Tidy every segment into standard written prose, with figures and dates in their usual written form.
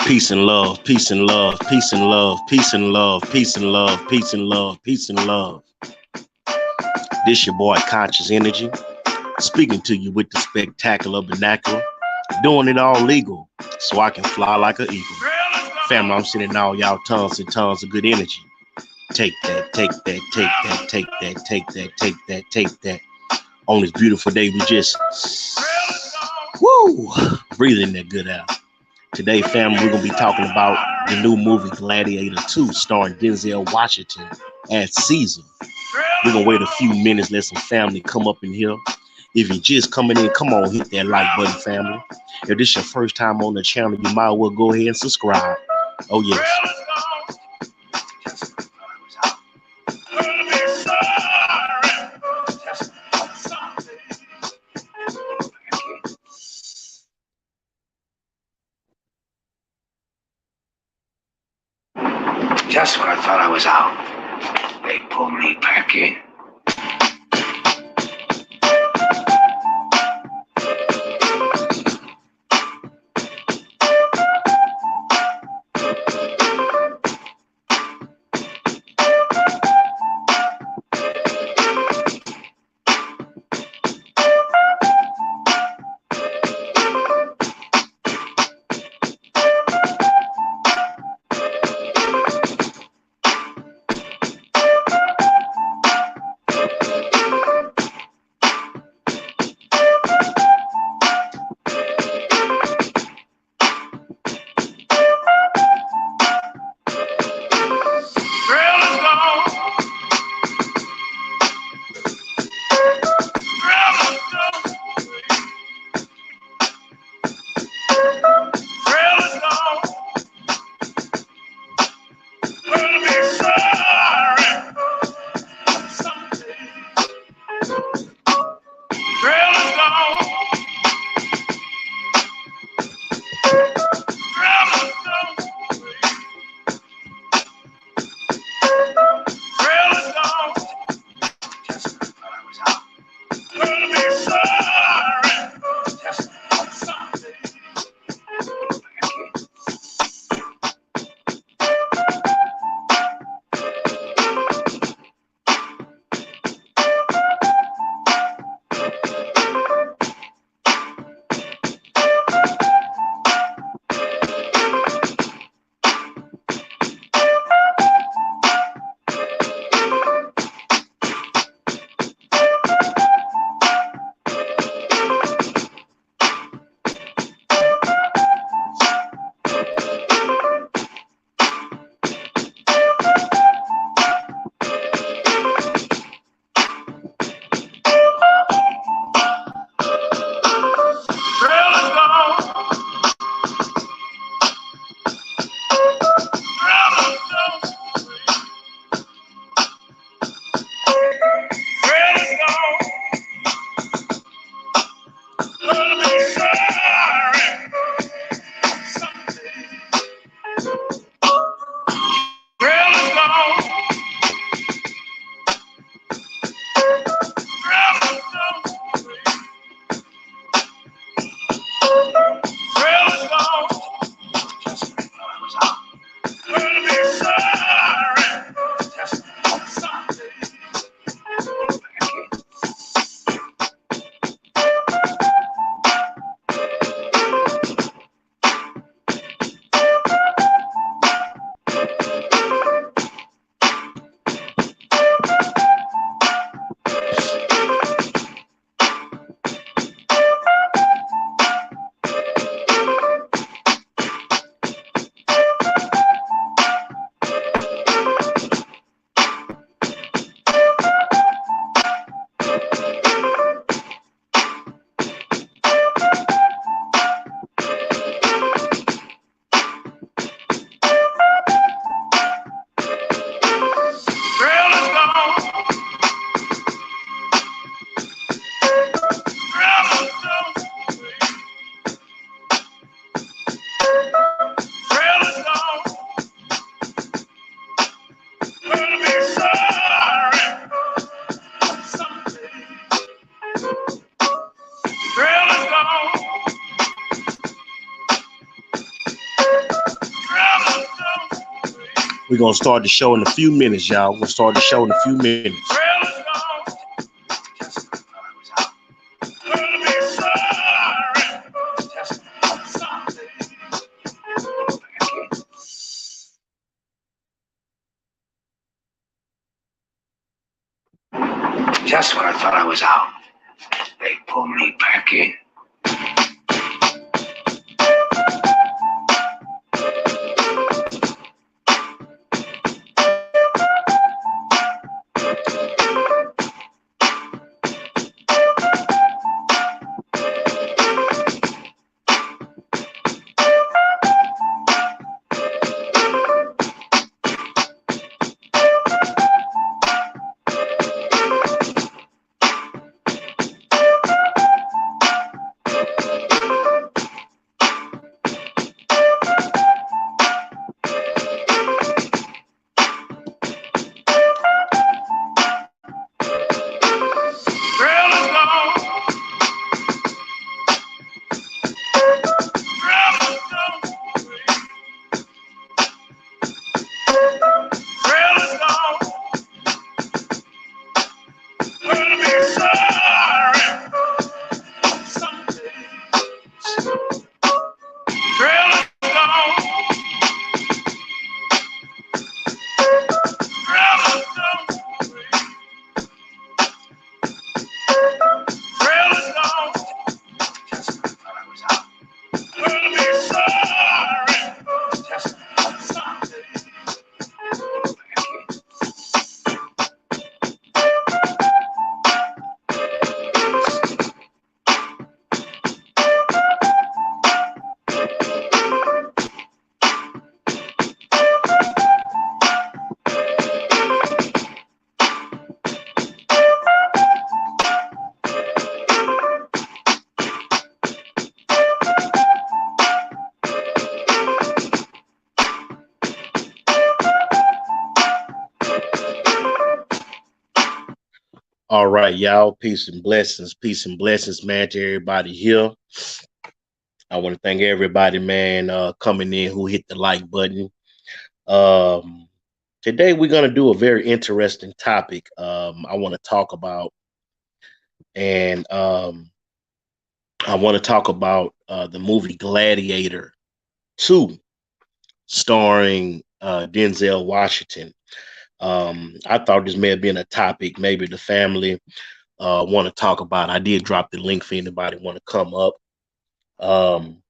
Peace and love, peace and love, peace and love, peace and love, peace and love, peace and love, peace and love. This your boy Conscious Energy, speaking to you with the spectacular vernacular, doing it all legal, so I can fly like an eagle. Family, I'm sending all y'all tons and tons of good energy. Take that, take that, take that, take that, take that, take that, take that. On this beautiful day, we just, woo, breathing that good out. Today, family, we're going to be talking about the new movie Gladiator 2, starring Denzel Washington as Caesar. We're going to wait a few minutes, let some family come up in here. If you're just coming in, come on, hit that like button, family. If this is your first time on the channel, you might as well go ahead and subscribe. Oh, yes. Just when I thought I was out, they pulled me back in. We're gonna start the show in a few minutes, y'all. We'll start the show in a few minutes. Just when I thought I was out, they pulled me back in. All right, y'all. Peace and blessings, man, to everybody here. I want to thank everybody, man, coming in who hit the like button. Um, Today we're gonna do a very interesting topic. I want to talk about, and I want to talk about the movie Gladiator 2, starring Denzel Washington. I thought this may have been a topic maybe the family want to talk about. I did drop the link for anybody want to come up. Um,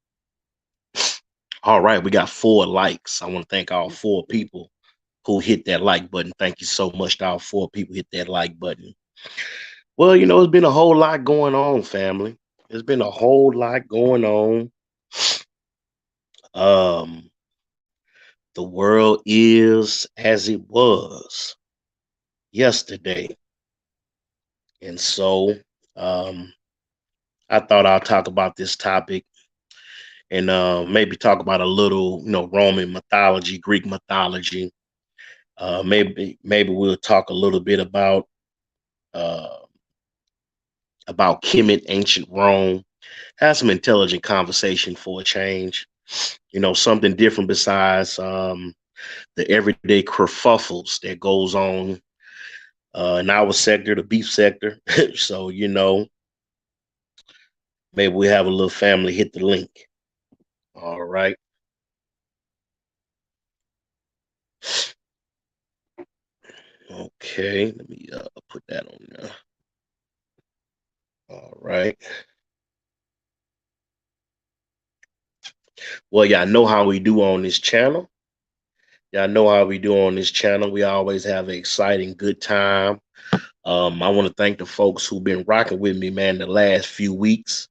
all right, we got 4 likes. I want to thank all 4 people who hit that like button. Thank you so much to all 4 people hit that like button. Well, it's been a whole lot going on, family. There's been a whole lot going on. Um, the world is as it was yesterday. And so I thought I'll talk about this topic and maybe talk about a little, Roman mythology, Greek mythology. Maybe we'll talk a little bit uh, about Kemet, ancient Rome. Have some intelligent conversation for a change. Something different besides the everyday kerfuffles that goes on in our sector, the beef sector. So maybe we have a little family hit the link. All right. Okay, let me put that on there. All right. Well, y'all know how we do on this channel. Y'all know how we do on this channel. We always have an exciting, good time. I want to thank the folks who've been rocking with me, man, the last few weeks.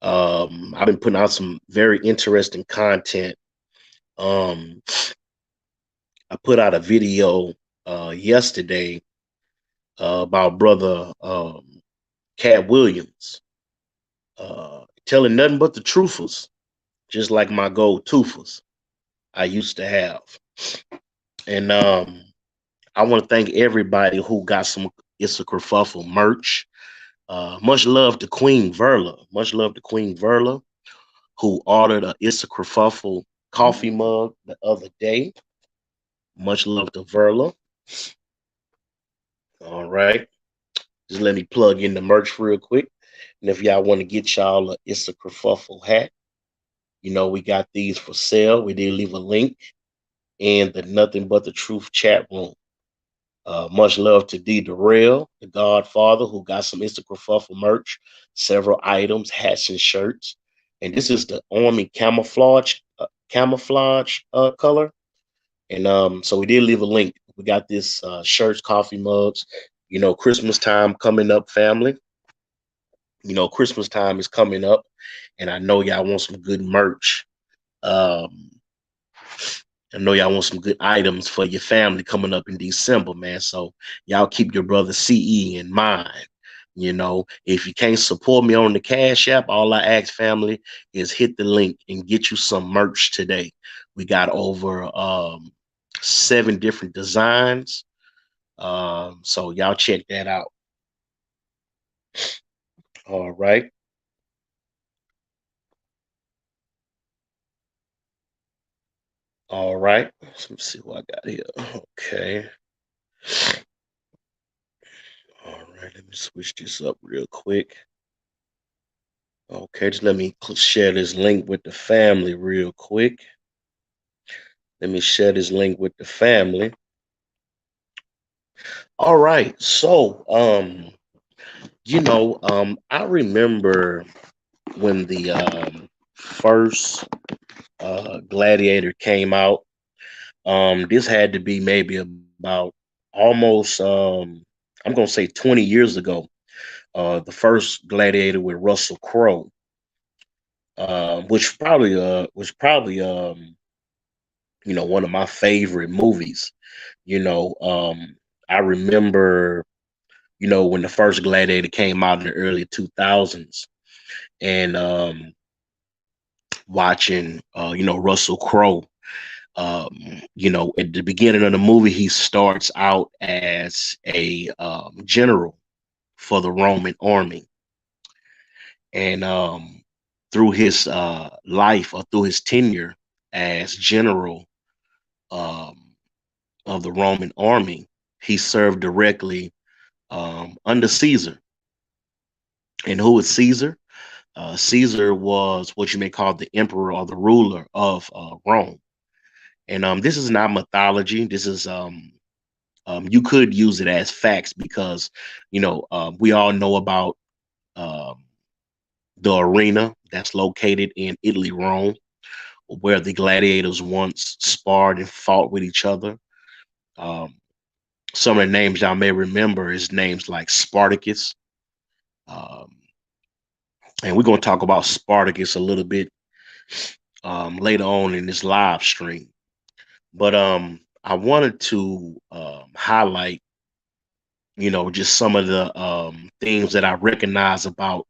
I've been putting out some very interesting content. I put out a video yesterday about brother Cat Williams telling nothing but the truthers, just like my gold toothers I used to have. And I want to thank everybody who got some It's a Kerfuffle merch. Much love to Queen Verla. Much love to Queen Verla, who ordered a It's a Kerfuffle coffee mug the other day. Much love to Verla. All right. Just let me plug in the merch real quick. And if y'all want to get y'all a It's a Kerfuffle hat, we got these for sale. We did leave a link in the Nothing But the Truth chat room. Much love to D. Darrell, the Godfather, who got some It's a Kerfuffle merch, several items, hats and shirts. And this is the Army camouflage color. And so we did leave a link. We got this shirts, coffee mugs. Christmas time coming up, family. Christmas time is coming up, and I know y'all want some good merch. Um, I know y'all want some good items for your family coming up in December, man. So y'all keep your brother CE in mind. If you can't support me on the Cash App, all I ask family is hit the link and get you some merch today. We got over 7 different designs. So y'all check that out. All right. All right. Let me see what I got here. Okay. All right. Let me switch this up real quick. Okay. Just let me share this link with the family real quick. Let me share this link with the family. All right. So, I remember when the first Gladiator came out. This had to be maybe about almost I'm gonna say 20 years ago. The first Gladiator with Russell Crowe, which probably was probably one of my favorite movies. I remember when the first Gladiator came out in the early 2000s, and watching Russell Crowe. At the beginning of the movie, he starts out as a general for the Roman army, and through his life, or through his tenure as general um, of the Roman army, he served directly under Caesar. And who was Caesar? Caesar was what you may call the emperor or the ruler of Rome. And this is not mythology. This is you could use it as facts because we all know about um, the arena that's located in Italy, Rome, where the gladiators once sparred and fought with each other. Um, some of the names y'all may remember is names like Spartacus. Um, and we're going to talk about Spartacus a little bit later on in this live stream. But I wanted to highlight, just some of the things that I recognize about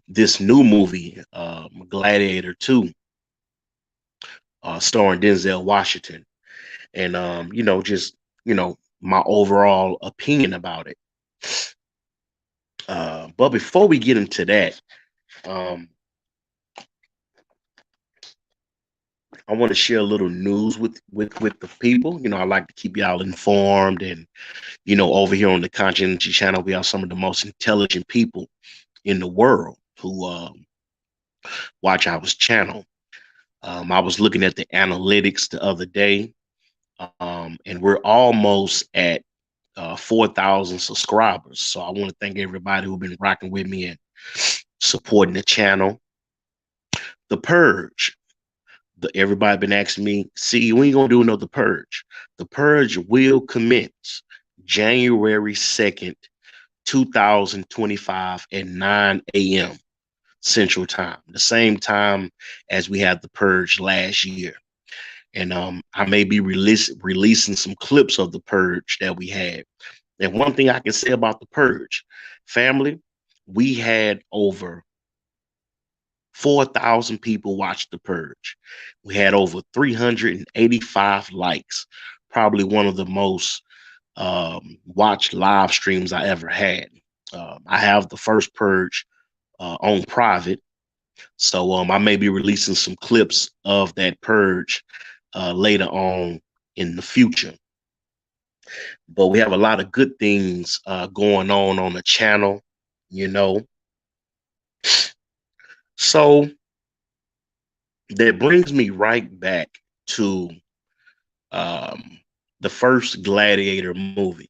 this new movie, Gladiator 2, starring Denzel Washington. And, just, my overall opinion about it. But before we get into that, um, I want to share a little news with the people. I like to keep y'all informed, and over here on the Conscious Energy channel, we have some of the most intelligent people in the world who watch our channel. I was looking at the analytics the other day, and we're almost at 4,000 subscribers. So I want to thank everybody who's been rocking with me and supporting the channel. The Purge. Everybody been asking me, see, we ain't gonna do another Purge. The Purge will commence January 2nd, 2025 at 9 a.m. Central Time, the same time as we had the Purge last year. And I may be releasing some clips of the Purge that we had. And one thing I can say about the Purge, family, we had over 4,000 people watch the Purge. We had over 385 likes, probably one of the most watched live streams I ever had. I have the first Purge on private, so I may be releasing some clips of that Purge later on in the future. But we have a lot of good things going on the channel, you know. So that brings me right back to um, the first Gladiator movie.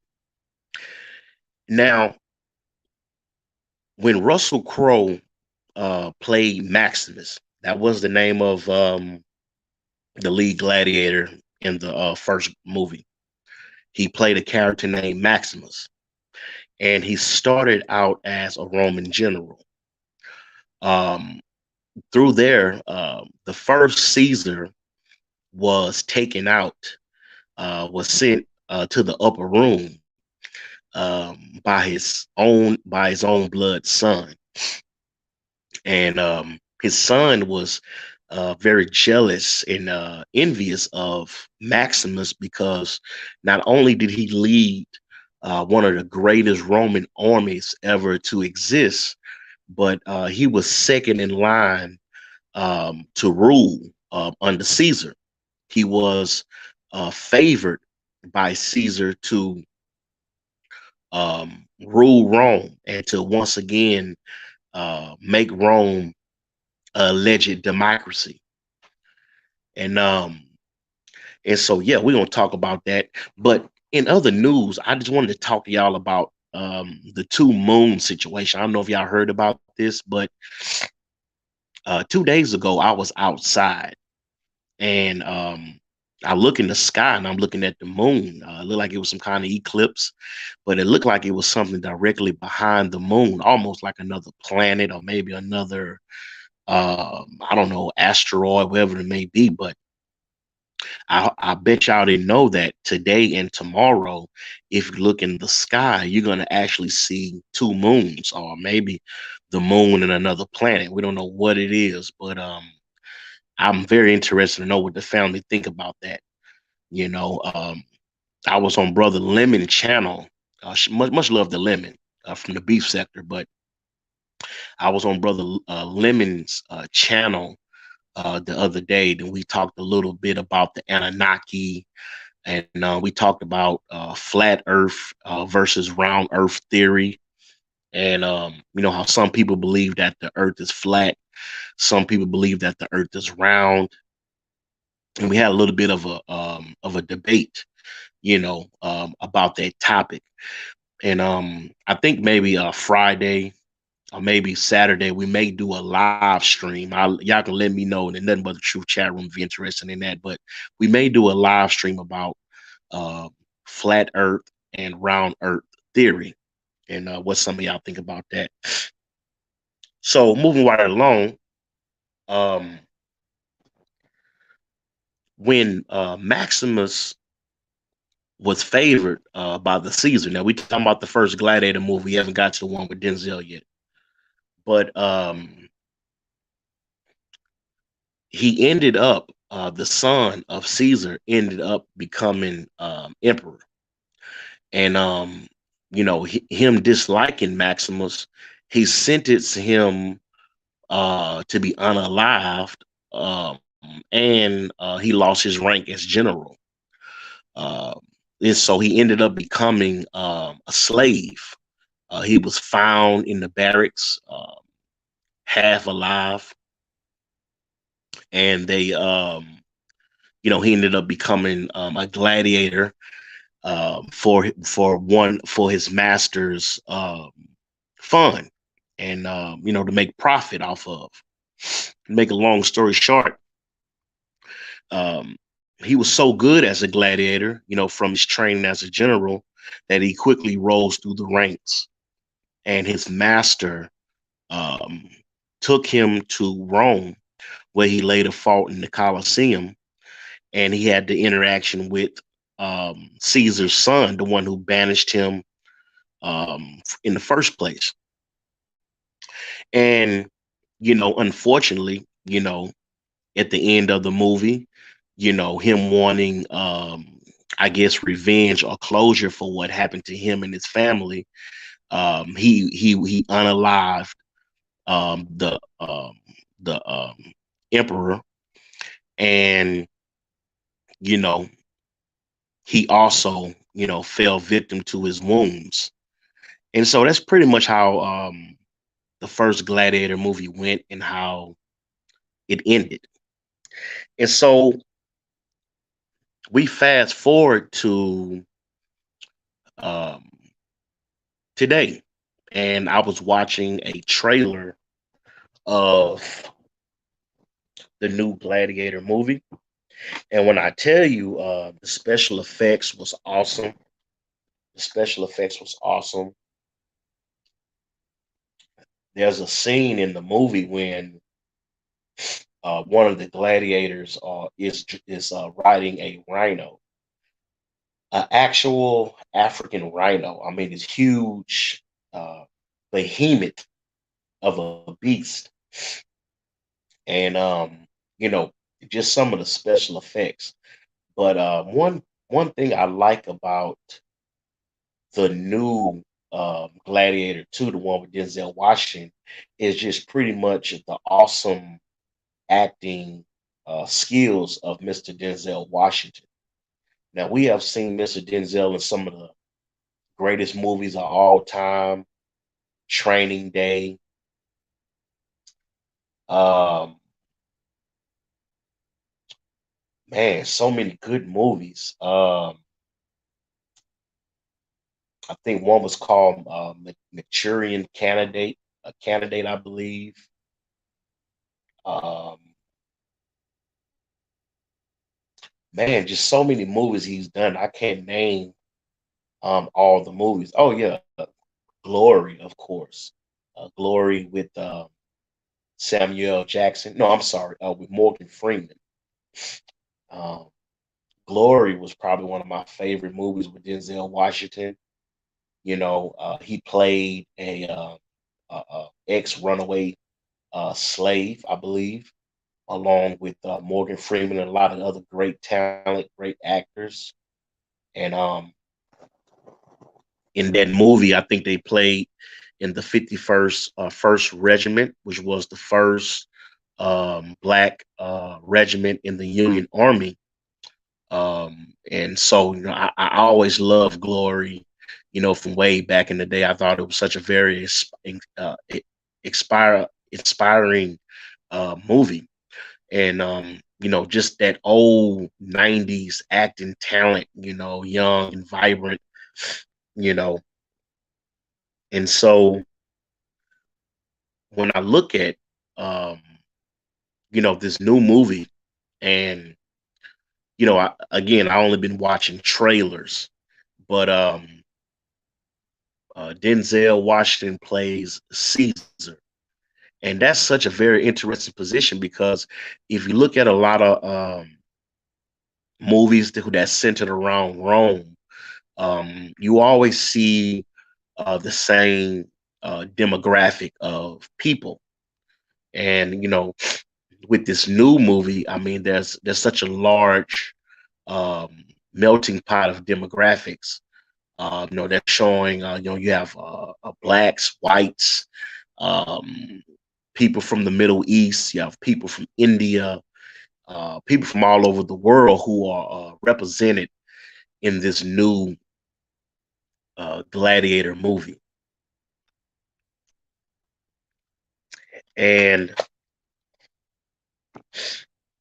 Now, when Russell Crowe played Maximus, that was the name of the lead gladiator in the first movie. He played a character named Maximus, and he started out as a Roman general. Um, Through there, the first Caesar was taken out, was sent to the upper room by his own blood son, and his son was very jealous and envious of Maximus because not only did he lead one of the greatest Roman armies ever to exist, but he was second in line to rule under Caesar. He was favored by Caesar to rule Rome and to once again make Rome a alleged democracy. And so yeah, we're gonna talk about that. But in other news, I just wanted to talk to y'all about the two moon situation. I don't know if y'all heard about this, but 2 days ago I was outside and I look in the sky and I'm looking at the moon. It looked like it was some kind of eclipse, but it looked like it was something directly behind the moon, almost like another planet or maybe another, I don't know, asteroid, whatever it may be. But I bet y'all didn't know that today and tomorrow, if you look in the sky, you're going to actually see two moons or maybe the moon and another planet. We don't know what it is, but I'm very interested to know what the family think about that. You know, I was on Brother Lemon channel. Much love to Lemon from the beef sector, but I was on Brother Lemon's channel the other day. Then we talked a little bit about the Anunnaki, and we talked about flat Earth versus round Earth theory, and how some people believe that the Earth is flat, some people believe that the Earth is round, and we had a little bit of a debate, about that topic. And I think maybe Friday or maybe Saturday we may do a live stream. Y'all can let me know in the Nothing But the Truth chat room if you're interested in that. But we may do a live stream about uh, flat Earth and round Earth theory, and what some of y'all think about that. So moving right along, um, when Maximus was favored by the Caesar. Now we talking about the first Gladiator movie. We haven't got to the one with Denzel yet, but he ended up the son of Caesar ended up becoming emperor, and him disliking Maximus, he sentenced him to be unalived, and he lost his rank as general. Uh, and so he ended up becoming a slave. He was found in the barracks, half alive, and he ended up becoming a gladiator for his master's fun, and to make profit off of. Make a long story short, um, he was so good as a gladiator, from his training as a general, that he quickly rose through the ranks, and his master um, took him to Rome, where he later fought in the Colosseum, and he had the interaction with Caesar's son, the one who banished him in the first place. And unfortunately, at the end of the movie, him wanting, I guess, revenge or closure for what happened to him and his family, he unalived the emperor, and you know he also, fell victim to his wounds. And so that's pretty much how the first Gladiator movie went and how it ended. And so we fast forward to um, today, and I was watching a trailer of the new Gladiator movie. And when I tell you, the special effects was awesome. The special effects was awesome. There's a scene in the movie when one of the gladiators is riding a rhino, an actual African rhino. I mean, it's huge, uh, behemoth of a beast, and you know, just some of the special effects. But one thing I like about the new Gladiator 2, the one with Denzel Washington, is just pretty much the awesome acting skills of Mr. Denzel Washington. Now we have seen Mr. Denzel in some of the greatest movies of all time, Training Day. Um, man, so many good movies. I think one was called Manchurian Candidate, a candidate, I believe. Um, man, just so many movies he's done. I can't name all the movies. Oh yeah, Glory, of course. Glory with Samuel Jackson. No, I'm sorry, with Morgan Freeman. Um, Glory was probably one of my favorite movies with Denzel Washington. He played a ex runaway slave, I believe, along with Morgan Freeman and a lot of other great talent, great actors. And in that movie, I think they played in the 51st First Regiment, which was the first black regiment in the Union Army. And so, I always loved Glory, from way back in the day. I thought it was such a very inspiring movie. And, just that old 90s acting talent, young and vibrant, you know. And so when I look at, um, this new movie, and, I only been watching trailers, but Denzel Washington plays Caesar. And that's such a very interesting position because if you look at a lot of movies that's centered around Rome, you always see the same demographic of people. And with this new movie, I mean, there's such a large melting pot of demographics. They're showing, you have blacks, whites, um, people from the Middle East, you have people from India, people from all over the world who are represented in this new Gladiator movie. And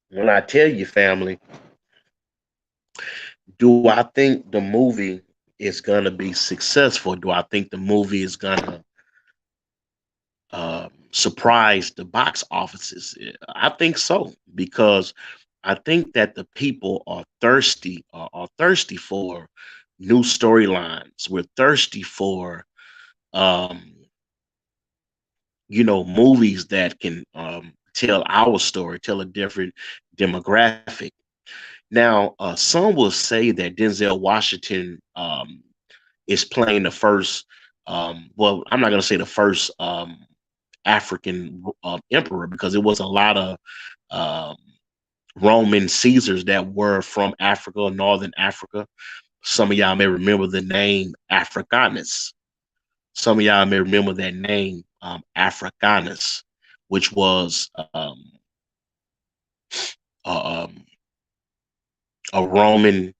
when I tell you, family, do I think the movie is going to be successful? Do I think the movie is going to surprise the box offices? I think so, because I think that the people are thirsty, are thirsty for new storylines. We're thirsty for um, movies that can tell our story, tell a different demographic. Now, some will say that Denzel Washington is playing the first. Well, I'm not going to say the first African emperor, because it was a lot of um, Roman Caesars that were from Africa, Northern Africa. Some of y'all may remember the name Africanus. Some of y'all may remember that name, Africanus, which was a, um, a Roman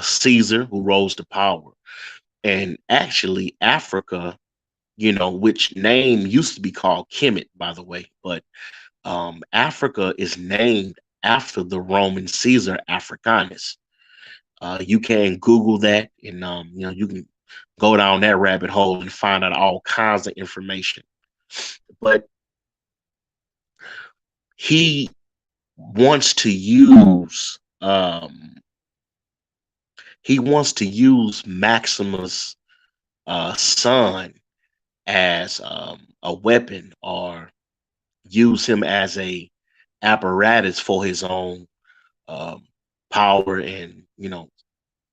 Caesar, who rose to power. And actually, Africa, which name used to be called Kemet, by the way, but Africa is named after the Roman Caesar Africanus. You can Google that, and you can go down that rabbit hole and find out all kinds of information. But he wants to use Maximus' son as a weapon, or use him as a apparatus for his own um, power and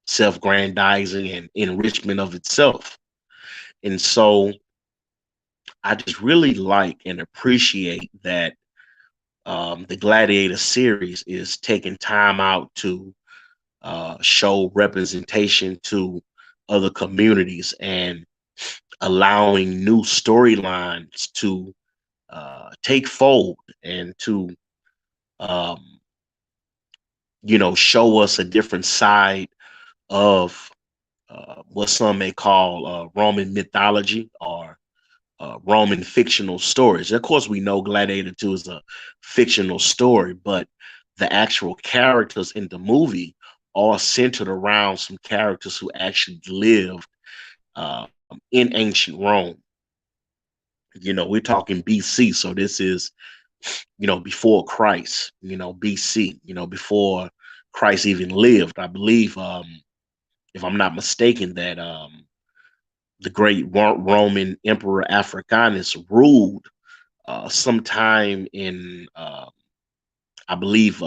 self-grandizing and enrichment of itself. And so I just really like and appreciate that the Gladiator series is taking time out to show representation to other communities and allowing new storylines to take fold and to um, show us a different side of what some may call Roman mythology, or Roman fictional stories. Of course, we know Gladiator 2 is a fictional story, but the actual characters in the movie are centered around some characters who actually lived in ancient Rome. We're talking BC, so this is before Christ. BC. Before Christ even lived. I believe, if I'm not mistaken, that the great Roman Emperor Africanus ruled sometime in, I believe,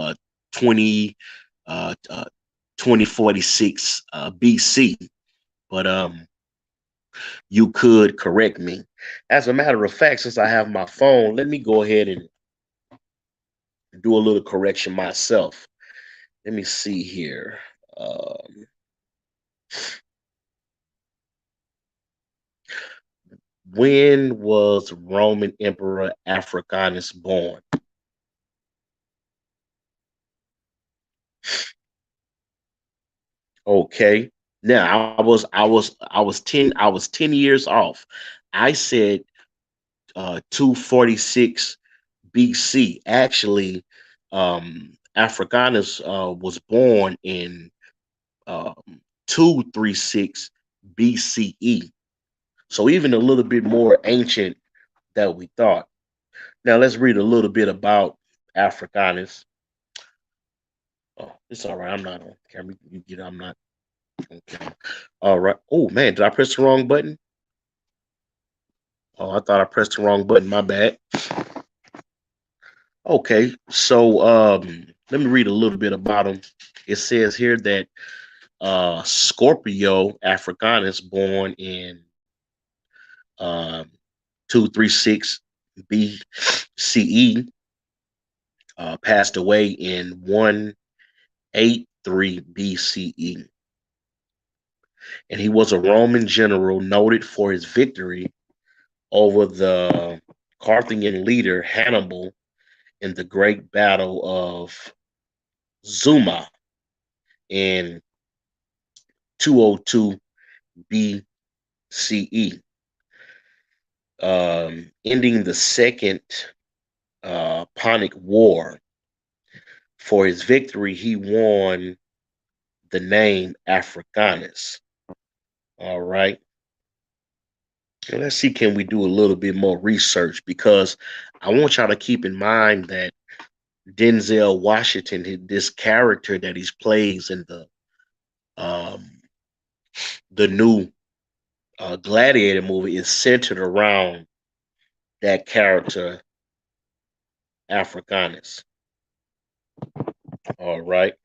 20, 2046 BC. But you could correct me. As a matter of fact, since I have my phone, let me go ahead and do a little correction myself. Let me see here. When was Roman Emperor Africanus born? Okay. Now I was 10 years off. I said 246 BC. Actually, Africanus was born in um, 236 BCE. So even a little bit more ancient than we thought. Now let's read a little bit about Africanus. Oh, it's all right. I'm not on camera. You get. I'm not on camera. All right. Oh man, did I press the wrong button? Oh, I thought I pressed the wrong button. My bad. Okay, so let me read a little bit about him. It says here that Scorpio Africanus, born in um, 236 BCE, passed away in 183 BCE. And he was a Roman general noted for his victory over the Carthaginian leader Hannibal in the Great Battle of Zuma in 202 BCE, ending the Second Punic War. For his victory, he won the name Africanus. All right. And let's see, can we do a little bit more research? Because I want y'all to keep in mind that Denzel Washington, this character that he plays in um, the new Gladiator movie, is centered around that character, Africanus. All right.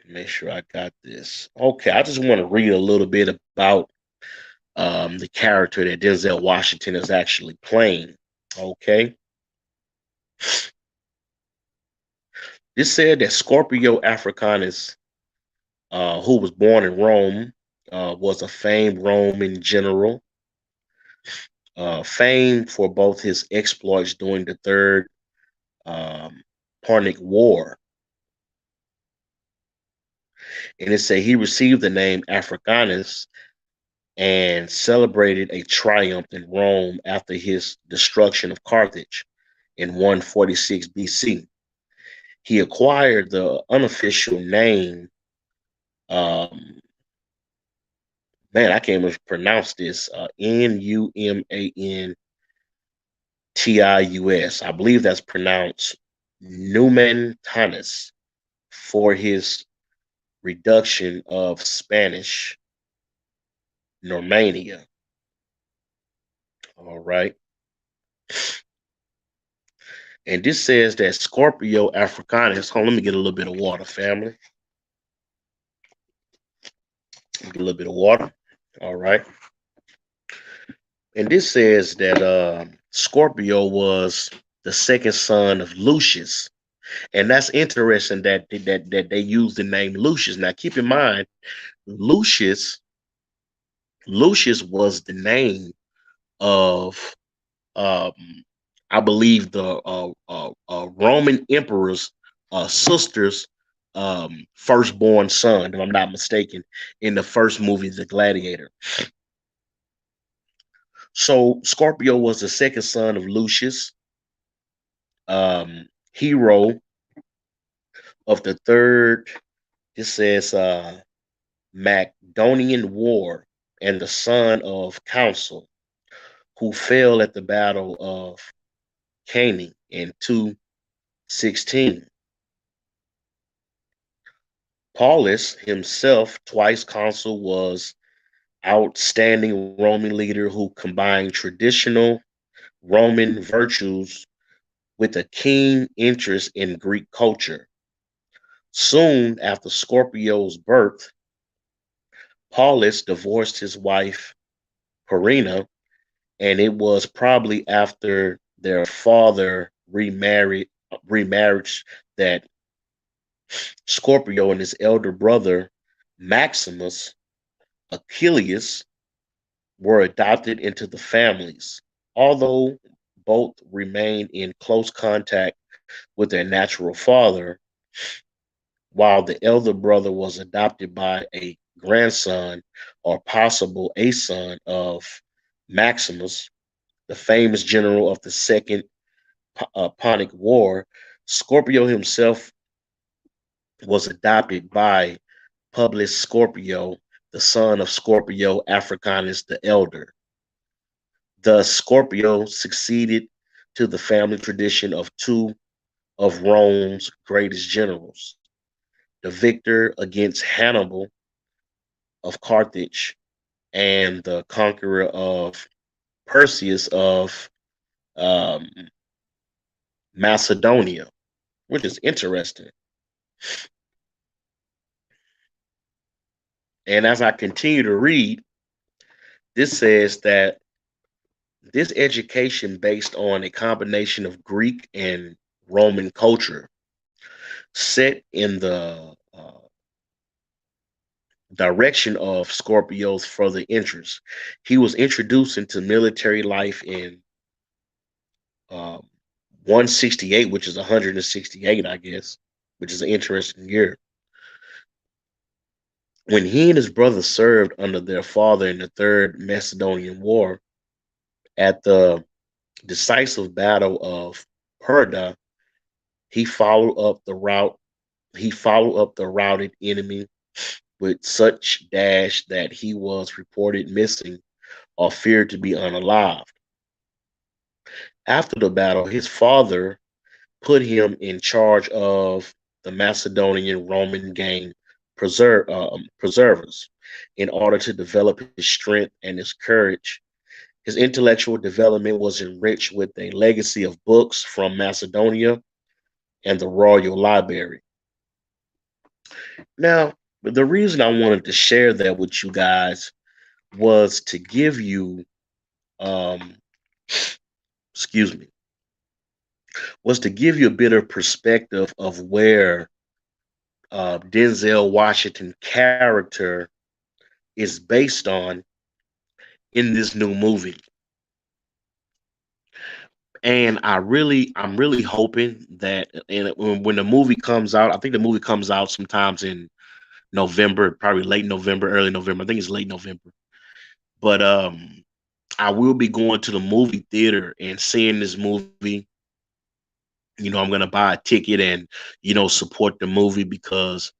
Make sure I got this. Okay, I just want to read a little bit about the character that Denzel Washington is actually playing. Okay. This said that Scorpio Africanus, who was born in Rome, was a famed Roman general, famed for both his exploits during the Third um, Punic War And it said he received the name Africanus and celebrated a triumph in Rome after his destruction of Carthage in 146 BC. He acquired the unofficial name, um, man, I can't even pronounce this, Numantius. I believe that's pronounced Numantanus for his reduction of Spanish Normania. All right. And this says that Scorpio Africanus. Hold on, let me get a little bit of water, family. Get a little bit of water. All right. And this says that Scorpio was the second son of Lucius. And that's interesting that they use the name Lucius. Now keep in mind, Lucius Lucius was the name of um, I believe the Roman emperor's sister's firstborn son, if I'm not mistaken, in the first movie, The Gladiator. So Scorpio was the second son of Lucius, hero of the third. It says Macedonian War, and the son of Council, who fell at the Battle of Cannae in 216. Paulus himself, twice consul, was outstanding Roman leader who combined traditional Roman virtues with a keen interest in Greek culture. Soon after Scorpio's birth, Paulus divorced his wife Perina, and it was probably after their father remarriage that Scorpio and his elder brother Maximus Achilles were adopted into the families, although both remained in close contact with their natural father, while the elder brother was adopted by a grandson or possible a son of Maximus, the famous general of the Second Punic War. Scorpio himself was adopted by Publius Scorpio, the son of Scorpio Africanus the Elder. Thus, Scorpio succeeded to the family tradition of two of Rome's greatest generals, the victor against Hannibal of Carthage and the conqueror of Perseus of um, Macedonia, which is interesting. And as I continue to read, this says that this education based on a combination of Greek and Roman culture set in the direction of Scorpio's further interests. He was introduced into military life in um, 168, which is 168, I guess, which is an interesting year. When he and his brother served under their father in the Third Macedonian War, at the decisive battle of Perda, he followed up the route. He followed up the routed enemy with such dash that he was reported missing or feared to be unalived. After the battle, his father put him in charge of the Macedonian Roman gang preservers in order to develop his strength and his courage. His intellectual development was enriched with a legacy of books from Macedonia and the Royal Library. Now, the reason I wanted to share that with you guys was to give you, um, excuse me, was to give you a bit of perspective of where Denzel Washington character is based on in this new movie. And I'm really hoping that, and when the movie comes out, I think the movie comes out sometimes in November, probably late November, early November. I think it's late November. But I will be going to the movie theater and seeing this movie. I'm gonna buy a ticket and support the movie because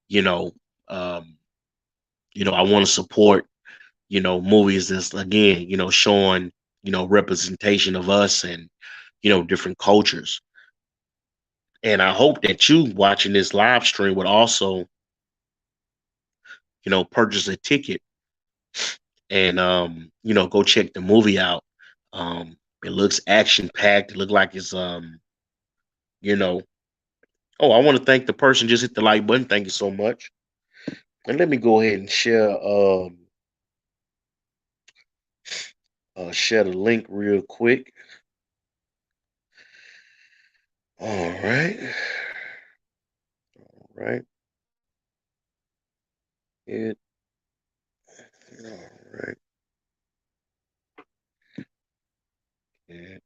you know um, I want to support movies that's again showing representation of us and different cultures. And I hope that you watching this live stream would also purchase a ticket and go check the movie out. It looks action packed. It looked like it's you know oh, I want to thank the person just hit the like button. Thank you so much. And let me go ahead and share the link real quick. All right. All right. It all right. It,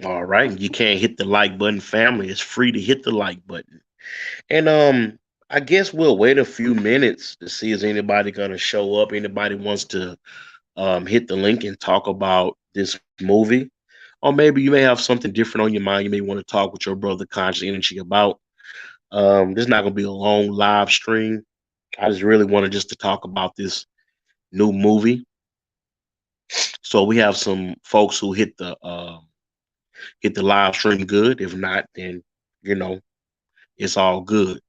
all right. You can't hit the like button, family. It's free to hit the like button. And I guess we'll wait a few minutes to see if anybody gonna show up. Anybody wants to hit the link and talk about this movie. Or maybe you may have something different on your mind. You may want to talk with your brother Conscious Energy about. This is not gonna be a long live stream. I just really wanted just to talk about this new movie. So we have some folks who hit the live stream good. If not, then you know it's all good.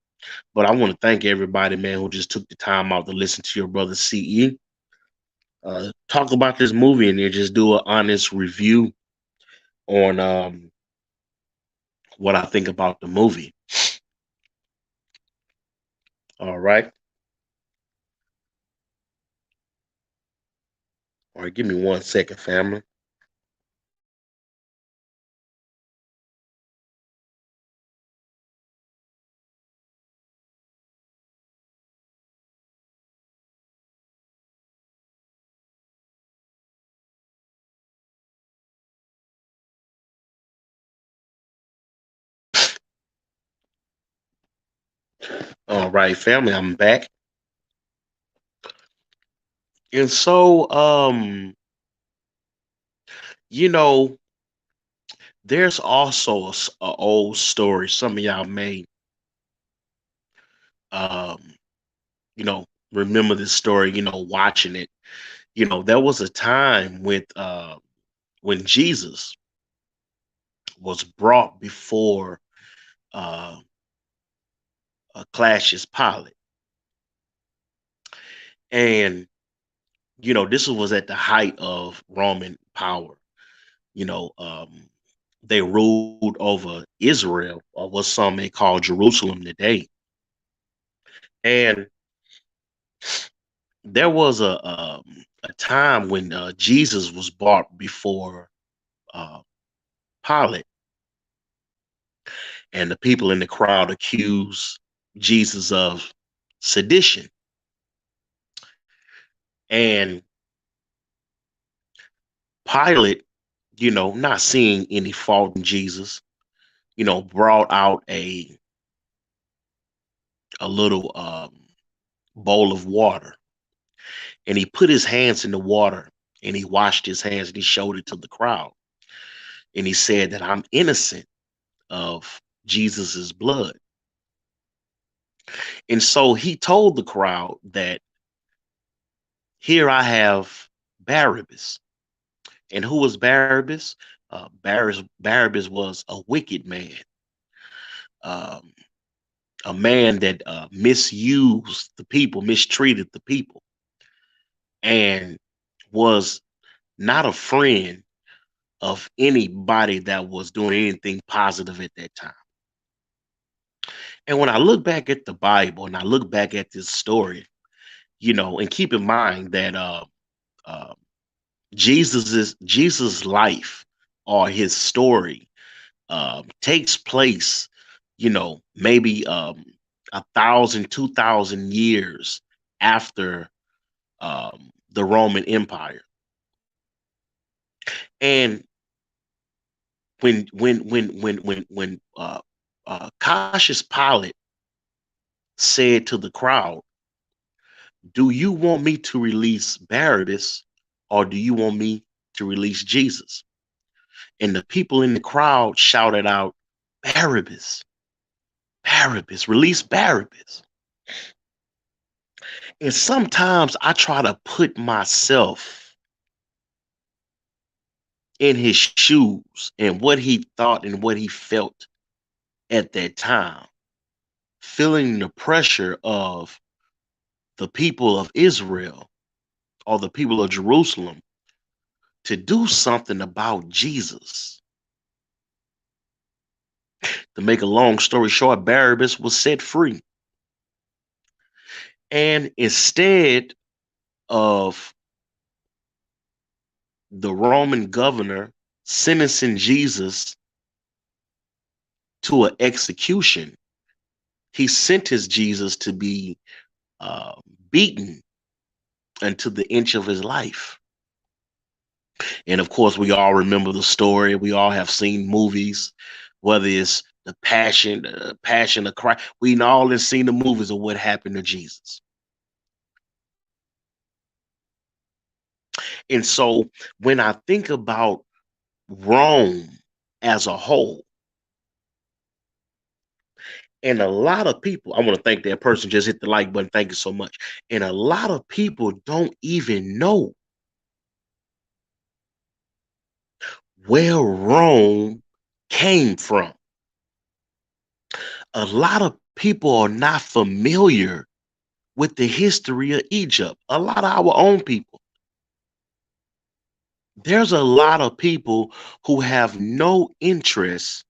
But I want to thank everybody, man, who just took the time out to listen to your brother CE. Talk about this movie and then just do an honest review on what I think about the movie. All right. All right, give me 1 second, family. All right, family, I'm back. And so you know, there's also a old story. Some of y'all may um, you know, remember this story, watching it. There was a time when Jesus was brought before uh Clash's Pilate. And this was at the height of Roman power. You know, they ruled over Israel, or what some may call Jerusalem today. And there was a time when Jesus was brought before uh, Pilate, and the people in the crowd accused Jesus of sedition. And Pilate, not seeing any fault in Jesus, brought out a little bowl of water, and he put his hands in the water and he washed his hands and he showed it to the crowd. And he said that I'm innocent of Jesus's blood. And so he told the crowd that here I have Barabbas. And who was Barabbas? Barabbas was a wicked man, um, a man that misused the people, mistreated the people, and was not a friend of anybody that was doing anything positive at that time. And when I look back at the Bible and I look back at this story, and keep in mind that uh, Jesus' life or his story takes place, maybe 1,000, 2,000 years after the Roman Empire. And when Cassius Pilate said to the crowd, "Do you want me to release Barabbas, or do you want me to release Jesus?" And the people in the crowd shouted out, "Barabbas, Barabbas, release Barabbas." And sometimes I try to put myself in his shoes and what he thought and what he felt at that time, feeling the pressure of the people of Israel or the people of Jerusalem to do something about Jesus. To make a long story short, Barabbas was set free. And instead of the Roman governor sentencing Jesus to an execution, he sentenced Jesus to be uh, beaten unto the inch of his life. And of course, we all remember the story. We all have seen movies, whether it's the Passion of Christ. We all have seen the movies of what happened to Jesus. And so when I think about Rome as a whole, and a lot of people, I want to thank that person just hit the like button. Thank you so much. And a lot of people don't even know where Rome came from. A lot of people are not familiar with the history of Egypt. A lot of our own people. There's a lot of people who have no interest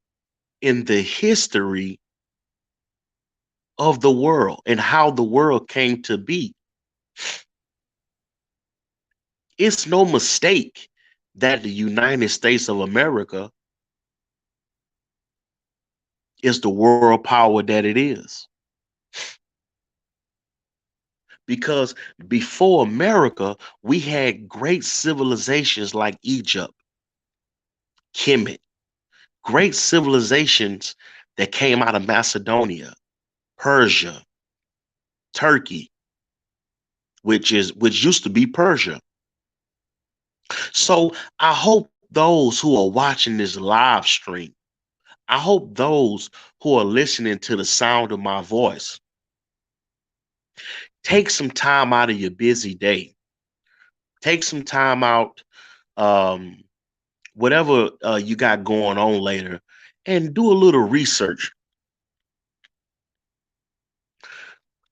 in the history of the world and how the world came to be. It's no mistake that the United States of America is the world power that it is. Because before America, we had great civilizations like Egypt, Kemet, great civilizations that came out of Macedonia, Persia, Turkey, which used to be Persia. So I hope those who are watching this live stream, I hope those who are listening to the sound of my voice, take some time out of your busy day. Take some time out, um, whatever you got going on later, and do a little research.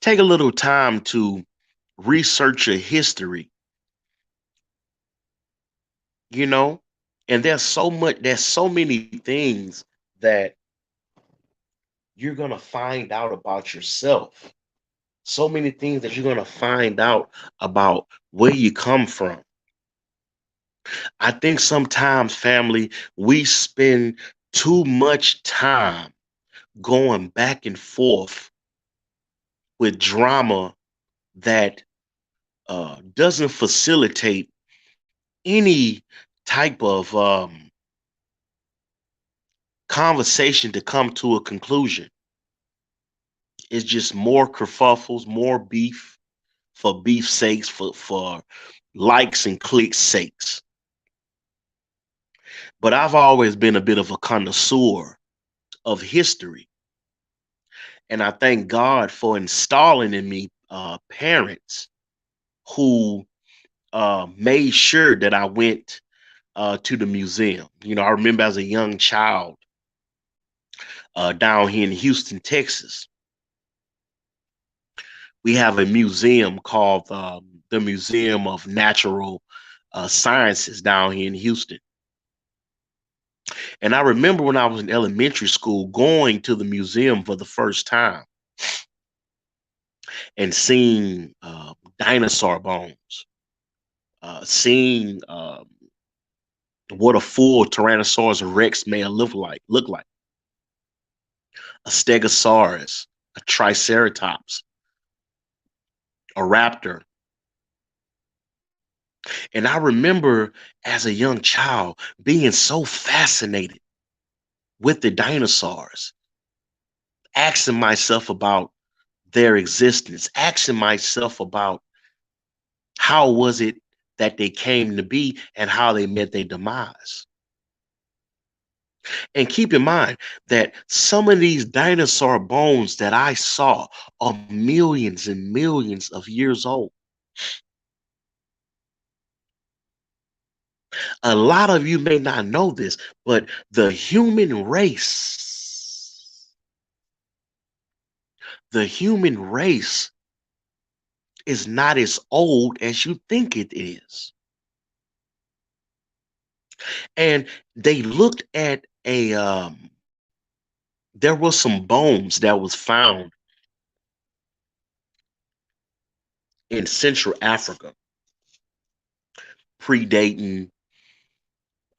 Take a little time to research your history, you know? And there's so many things that you're going to find out about yourself. So many things that you're going to find out about where you come from. I think sometimes, family, we spend too much time going back and forth with drama that doesn't facilitate any type of conversation to come to a conclusion. It's just more kerfuffles, more beef for beef's sakes, for likes and clicks sakes. But I've always been a bit of a connoisseur of history. And I thank God for installing in me parents who made sure that I went to the museum. You know, I remember as a young child down here in Houston, Texas, we have a museum called the Museum of Natural Sciences down here in Houston. And I remember when I was in elementary school going to the museum for the first time and seeing dinosaur bones, seeing what a full Tyrannosaurus Rex may look like a Stegosaurus, a Triceratops, a raptor. And I remember as a young child being so fascinated with the dinosaurs, asking myself about their existence, asking myself about how was it that they came to be and how they met their demise. And keep in mind that some of these dinosaur bones that I saw are millions and millions of years old. A lot of you may not know this, but the human race is not as old as you think it is. And they looked at there was some bones that was found in Central Africa, predating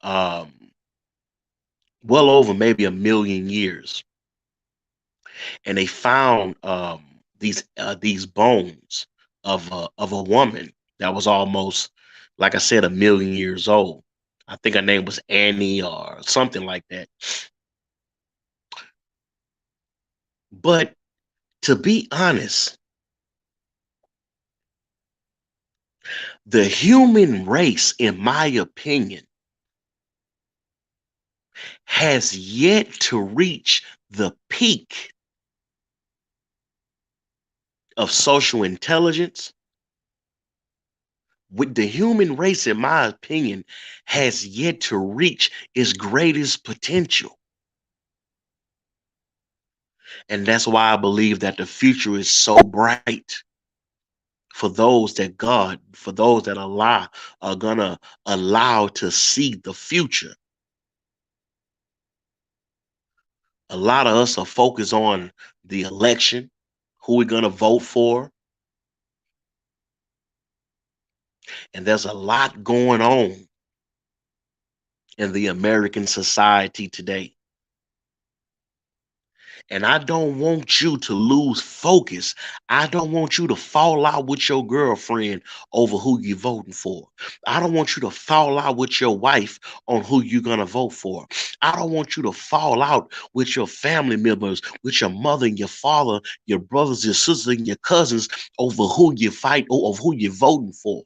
um, well over maybe a million years, and they found these bones of a woman that was almost, like I said, a million years old. I think her name was Annie or something like that. But to be honest, the human race, in my opinion, has yet to reach the peak of social intelligence. With the human race, in my opinion, has yet to reach its greatest potential. And that's why I believe that the future is so bright for those that Allah are gonna allow to see the future. A lot of us are focused on the election, who we're gonna vote for, and there's a lot going on in the American society today. And I don't want you to lose focus. I don't want you to fall out with your girlfriend over who you're voting for. I don't want you to fall out with your wife on who you're going to vote for. I don't want you to fall out with your family members, with your mother and your father, your brothers, your sisters, and your cousins over who you fight or of who you're voting for.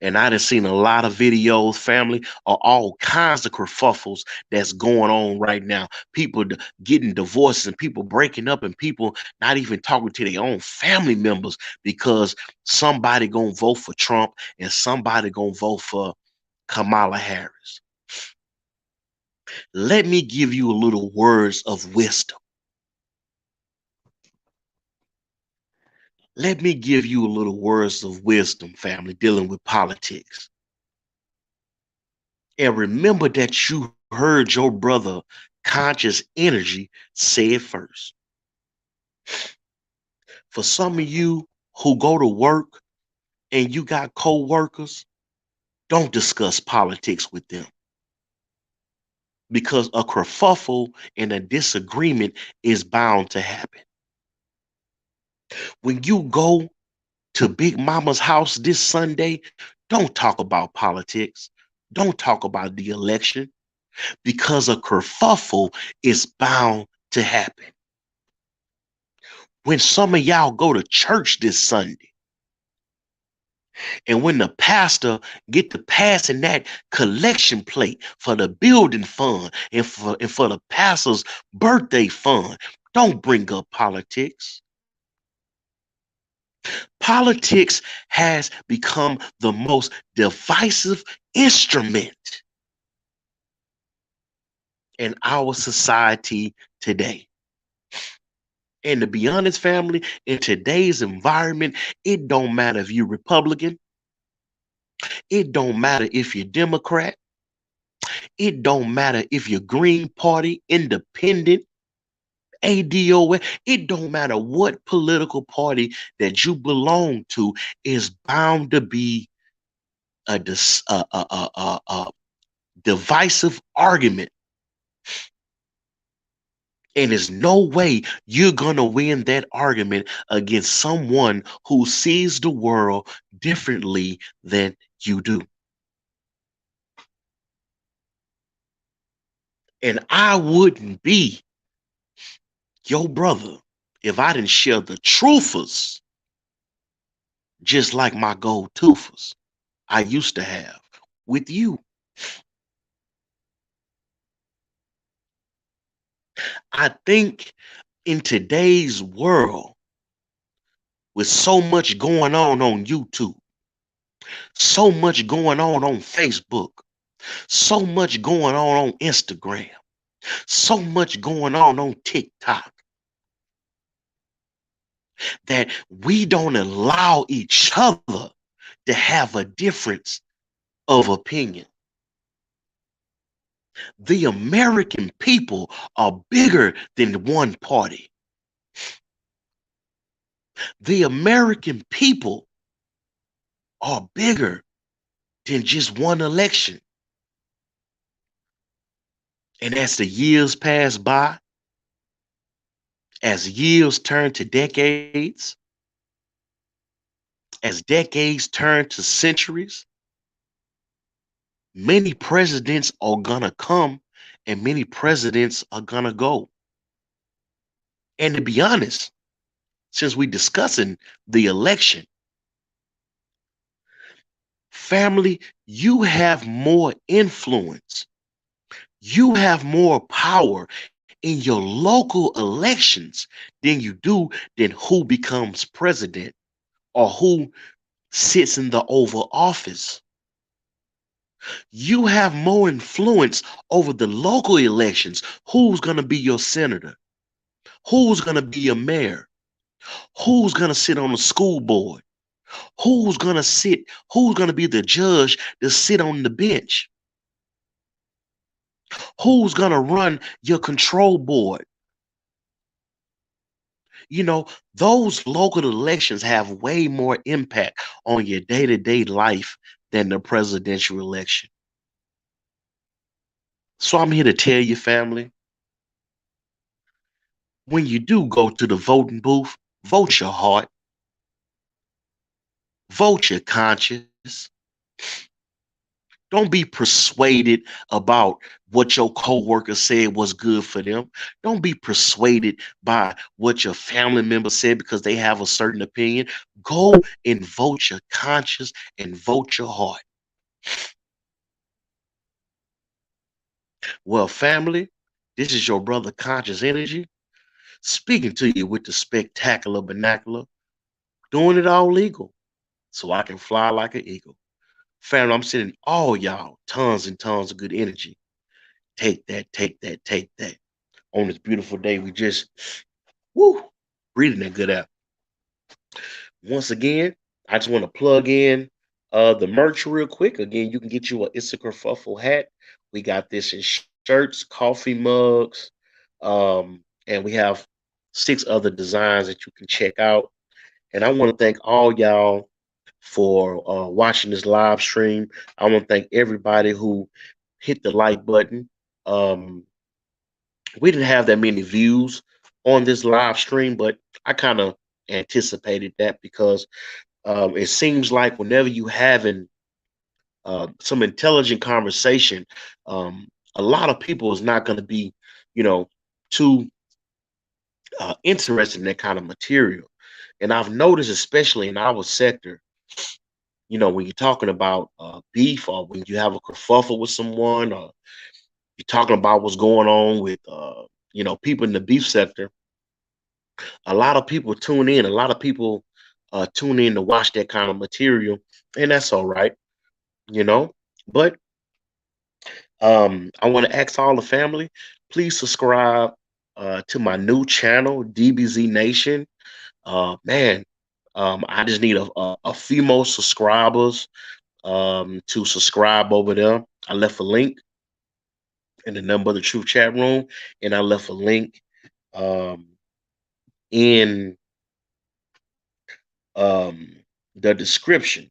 And I done seen a lot of videos, family, of all kinds of kerfuffles that's going on right now. People getting divorced and people breaking up and people not even talking to their own family members because somebody gonna vote for Trump and somebody gonna vote for Kamala Harris. Let me give you a little words of wisdom. Let me give you a little words of wisdom, family, dealing with politics. And remember that you heard your brother conscious energy say it first. For some of you who go to work and you got co-workers, don't discuss politics with them because a kerfuffle and a disagreement is bound to happen. When you go to Big Mama's house this Sunday, don't talk about politics. Don't talk about the election because a kerfuffle is bound to happen. When some of y'all go to church this Sunday, and when the pastor get to passing that collection plate for the building fund and for the pastor's birthday fund, don't bring up politics. Politics has become the most divisive instrument in our society today. And to be honest, family, in today's environment, it don't matter if you're Republican. It don't matter if you're Democrat. It don't matter if you're Green Party, Independent, ADOA. It don't matter what political party that you belong to is bound to be a divisive argument. And there's no way you're going to win that argument against someone who sees the world differently than you do. And I wouldn't be your brother if I didn't share the truthers just like my gold toothers I used to have with you. I think in today's world, with so much going on YouTube, so much going on Facebook, so much going on Instagram, so much going on TikTok, that we don't allow each other to have a difference of opinion. The American people are bigger than one party. The American people are bigger than just one election. And as the years pass by, as years turn to decades, as decades turn to centuries, many presidents are gonna come and many presidents are gonna go. And to be honest, since we're discussing the election, family, you have more influence, you have more power in your local elections than you do than who becomes president or who sits in the Oval Office. You have more influence over the local elections. Who's going to be your senator? Who's going to be your mayor? Who's going to sit on the school board? Who's going to be the judge to sit on the bench? Who's going to run your control board? You know, those local elections have way more impact on your day-to-day life than the presidential election. So I'm here to tell you, family, when you do go to the voting booth, vote your heart, vote your conscience. Don't be persuaded about what your coworker said was good for them. Don't be persuaded by what your family member said because they have a certain opinion. Go and vote your conscience and vote your heart. Well, family, this is your brother Conscious Energy speaking to you with the spectacular binocular, doing it all legal so I can fly like an eagle. Family, I'm sending all y'all tons and tons of good energy. Take that, take that, take that. On this beautiful day, we just, woo, breathing that good out. Once again, I just want to plug in the merch real quick. Again, you can get you a It's a Kerfuffle hat. We got this in shirts, coffee mugs, and we have 6 other designs that you can check out. And I want to thank all y'all for watching this live stream. I want to thank everybody who hit the like button. Um, we didn't have that many views on this live stream, but I kind of anticipated that because it seems like whenever you having some intelligent conversation, a lot of people is not going to be, you know, too interested in that kind of material. And I've noticed, especially in our sector, when you're talking about beef or when you have a kerfuffle with someone or you're talking about what's going on with, people in the beef sector, a lot of people tune in. A lot of people tune in to watch that kind of material, and that's all right, you know. But I want to ask all the family, please subscribe to my new channel, DBZ Nation. Man, I just need a few more subscribers to subscribe over there. I left a link in the Number of the Truth chat room, and I left a link um, in um, the description.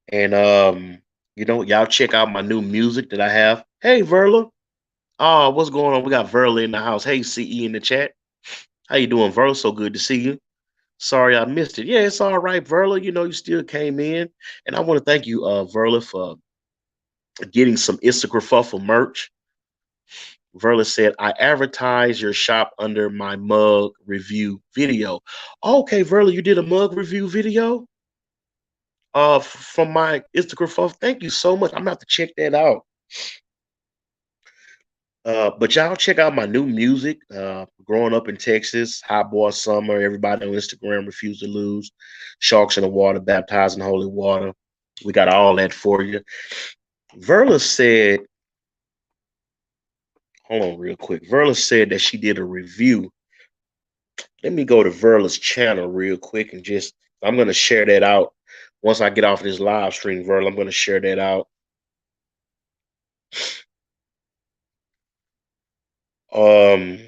And y'all check out my new music that I have. Hey, Verla. Oh, what's going on? We got Verla in the house. Hey, CE in the chat. How you doing, Verla? So good to see you. Sorry I missed it. Yeah, it's all right, Verla. You still came in. And I want to thank you, Verla, for getting some Instagram merch. Verla said, I advertise your shop under my mug review video. Okay, Verla, you did a mug review video from my Instagram phone. Thank you so much. I'm gonna have to check that out. But y'all check out my new music. Growing up in Texas, Hot Boy Summer, everybody on Instagram refuse to lose. Sharks in the water, baptized in holy water. We got all that for you. Verla said, hold on real quick. Verla said that she did a review. Let me go to Verla's channel real quick and just, I'm going to share that out. Once I get off of this live stream, Verla, I'm going to share that out. Um,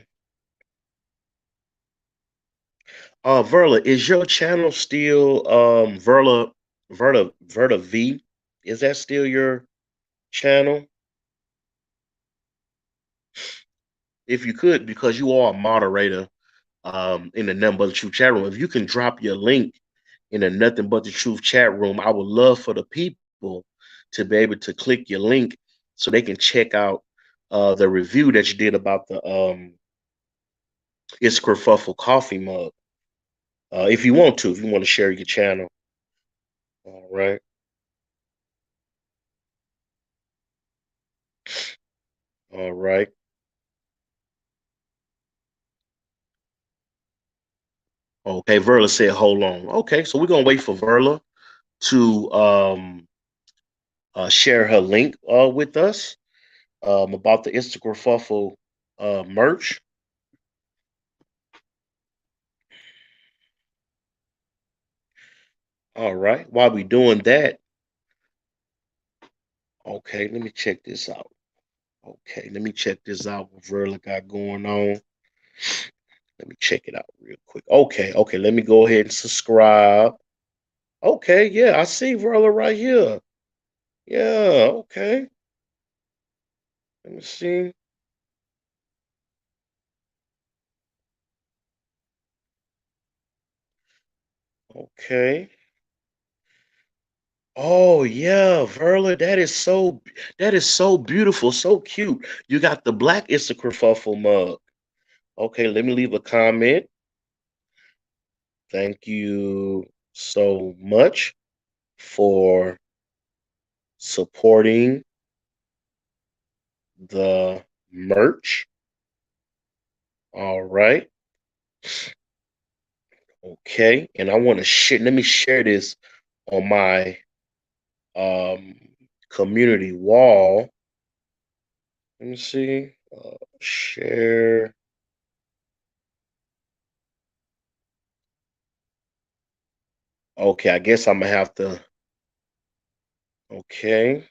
Verla, is your channel still Verla V? Is that still your channel? If you could, because you are a moderator in the Nothing But the Truth chat room, if you can drop your link in the Nothing But the Truth chat room, I would love for the people to be able to click your link so they can check out the review that you did about the It's Kerfuffle coffee mug. If you want to, if you want to share your channel. All right. All right. Okay, Verla said, hold on. Okay, so we're gonna wait for Verla to share her link with us about the Instagram merch. All right. While we doing that, okay, let me check this out. Okay, let me check this out what Verla got going on. Let me check it out real quick. Okay, okay, let me go ahead and subscribe. Okay, yeah, I see Verla right here. Yeah, okay. Let me see. Okay. Oh yeah, Verla, that is so beautiful, so cute. You got the black Instagram mug. Okay, let me leave a comment. Thank you so much for supporting the merch. All right. Okay. And I want to share, let me share this on my um community wall. Let me see. Share. Okay, I guess I'm gonna have to. Okay.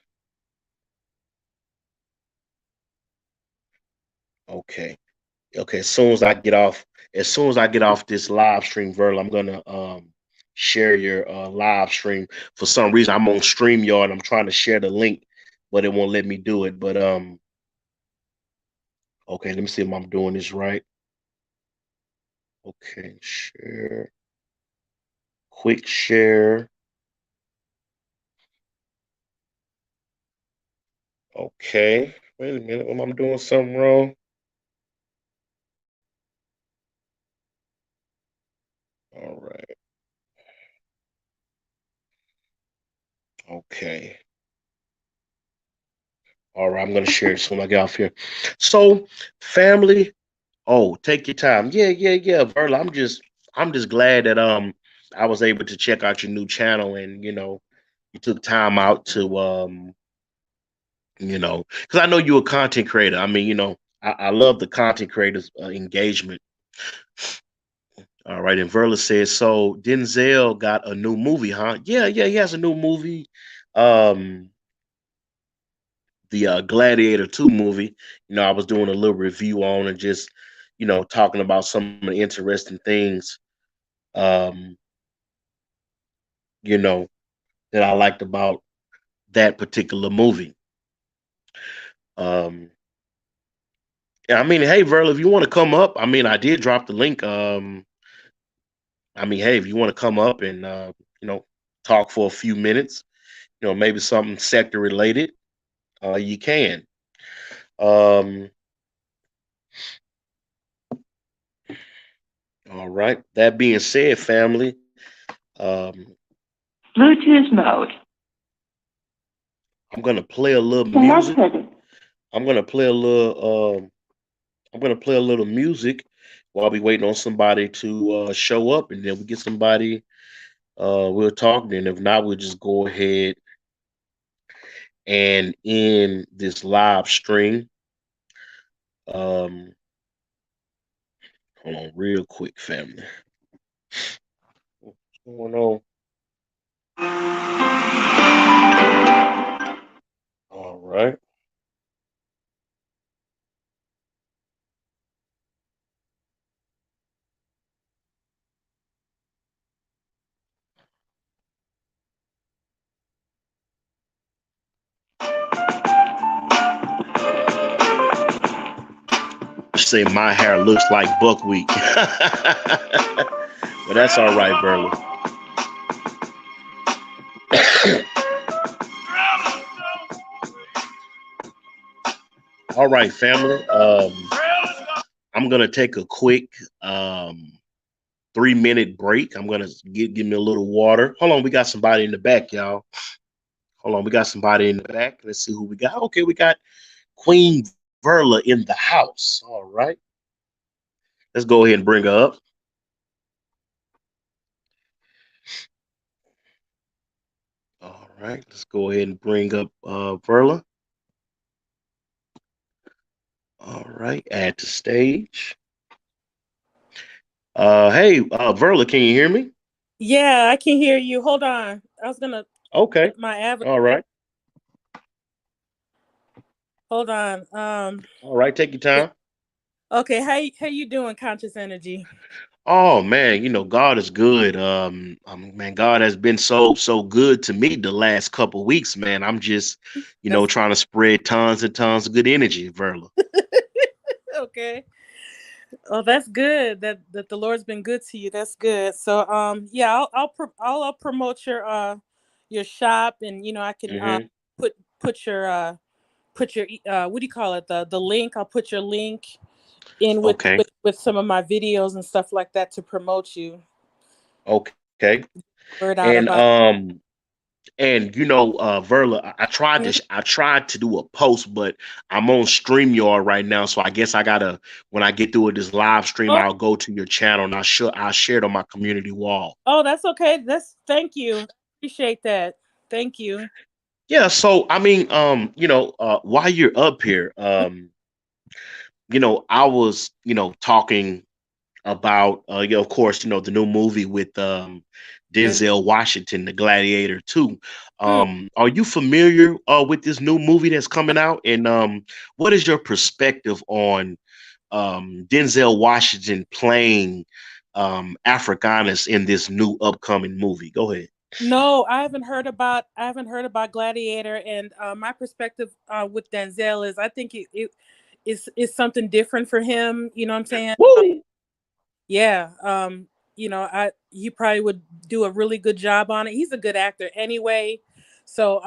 Okay. Okay. As soon as I get off this live stream, Verl, I'm gonna share your live stream. For some reason, I'm on StreamYard. I'm trying to share the link, but it won't let me do it. But okay, let me see if I'm doing this right. Okay, share, quick share. Okay, wait a minute, am I doing something wrong? All right. Okay. All right, I'm gonna share it soon as I get off here. So, family, oh, take your time. Yeah, yeah, yeah, Verla. I'm just glad that I was able to check out your new channel and you took time out to because I know you're a content creator. I mean, I love the content creators engagement. All right, and Verla says, so Denzel got a new movie, huh? Yeah, yeah, he has a new movie. Um, the Gladiator 2 movie. I was doing a little review on and just, talking about some of the interesting things, um, you know, that I liked about that particular movie. Um, I mean, hey, Verla, if you want to come up, I mean, I did drop the link. I mean, hey, if you want to come up and, talk for a few minutes, maybe something sector related, you can. Um, All right. That being said, family, um, Bluetooth mode. I'm gonna play a little music. Selected. I'm gonna play a little. I'm gonna play a little music while we waiting on somebody to show up, and then we get somebody. We'll talk. And if not, we'll just go ahead and end this live stream. Um, Hold on, real quick, family. What's going on? All right. Say my hair looks like buckwheat. But that's all right, Burley. All right, family. I'm gonna take a quick 3 minute break. I'm gonna give me a little water. Hold on, we got somebody in the back, y'all. Hold on, we got somebody in the back. Let's see who we got. Okay, we got Queen Verla in the house. All right. Let's go ahead and bring her up. All right, let's go ahead and bring up Verla. All right, add to stage. Hey, Verla, can you hear me? Yeah, I can hear you. Hold on. I was gonna Okay. put my avatar. All right. Hold on. All right. Take your Yeah. time. Okay. How you doing, Conscious Energy? Oh man, God is good. Man, God has been so good to me the last couple weeks, man. I'm just, That's trying to spread tons and tons of good energy, Verla. okay. Oh, that's good. That the Lord's been good to you. That's good. So yeah, I'll promote your shop, and I can Mm-hmm. put put your what do you call it, the link. I'll put your link in with Okay. with some of my videos and stuff like that to promote you. Okay. Word And out about. Verla, I tried to do a post, but I'm on StreamYard right now, so I guess I gotta when I get through with this live stream, Oh, I'll go to your channel and I'll share it on my community wall. oh, that's okay. Thank you. Appreciate that. Thank you. Yeah, so I mean, while you're up here, I was, talking about, of course, the new movie with Then, Denzel Washington, The Gladiator 2. hmm, Are you familiar with this new movie that's coming out? And what is your perspective on Denzel Washington playing Africanus in this new upcoming movie? Go ahead. no, I haven't heard about Gladiator, and my perspective with Denzel is I think it's something different for him. You know what I'm saying? Woo! Yeah. I he probably would do a really good job on it. He's a good actor anyway. So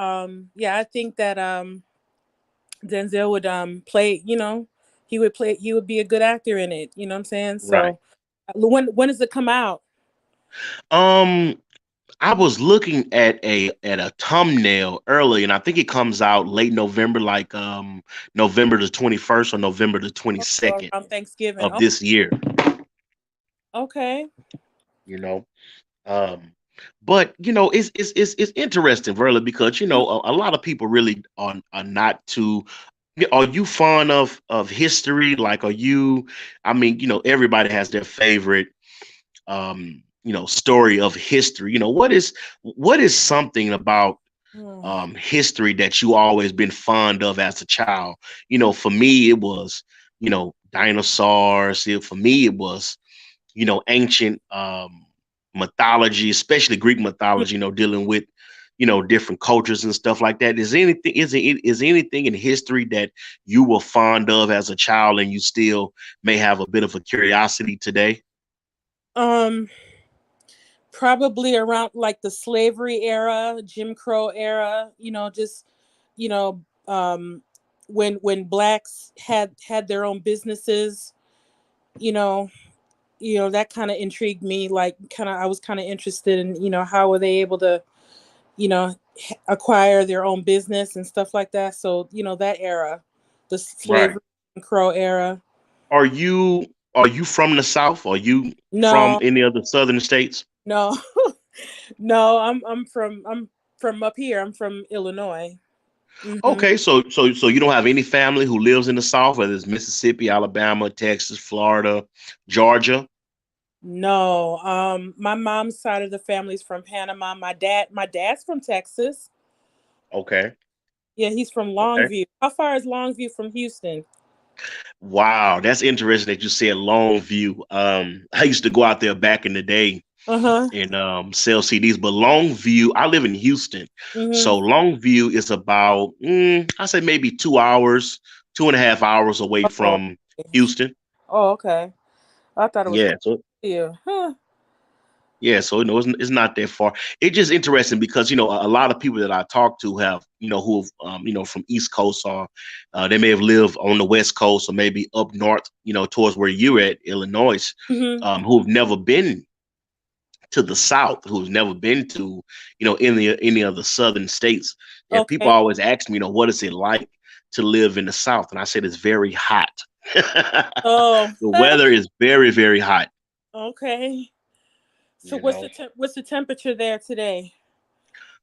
yeah, I think that Denzel would play. He would be a good actor in it. You know what I'm saying? Right. So when does it come out? Um, I was looking at a thumbnail early, and I think it comes out late November, like November the 21st or November the Or 22nd around Thanksgiving. of Oh, this year. okay. You know, um, but it's interesting, Verla, because a lot of people really are not too. Are you fond of history? Like, are you? I mean, everybody has their favorite story of history. What is something about Hmm. history that you always been fond of as a child? For me it was dinosaurs. For me it was ancient mythology, especially Greek mythology, dealing with different cultures and stuff like that. Is anything in history that you were fond of as a child and you still may have a bit of a curiosity today? Um, Probably around like the slavery era, Jim Crow era. Just you know, um, when blacks had their own businesses. You know, that kind of intrigued me. Like, I was kind of interested in, how were they able to, you know, acquire their own business and stuff like that. So, that era, the Right. slavery and Crow era. Are you from the South? Are you from No, any of the southern states? no, no. I'm from up here. I'm from Illinois. Hmm. Okay, so you don't have any family who lives in the South, whether it's Mississippi, Alabama, Texas, Florida, Georgia. No, my mom's side of the family's from Panama. My dad's from Texas. Okay. Yeah, he's from Okay. Longview. How far is Longview from Houston? Wow, that's interesting that you said Longview. I used to go out there back in the day Uh huh. and sell CDs, but Longview, I live in Houston, Mhm. so Longview is about I say maybe 2 hours, 2.5 hours away Oh, from Houston. oh, okay. I thought it was Yeah, close so to you. Huh. yeah, so it's not that far. It's just interesting because a lot of people that I talk to have who have from East Coast, or they may have lived on the West Coast or maybe up north, towards where you're at, Illinois, Mhm. who have never been to the South, who's never been to any of the southern states. And people Okay. always ask me, what is it like to live in the South? And I said it's very hot. Oh. The weather is very, very hot. Okay. So You what's know, the temperature there today?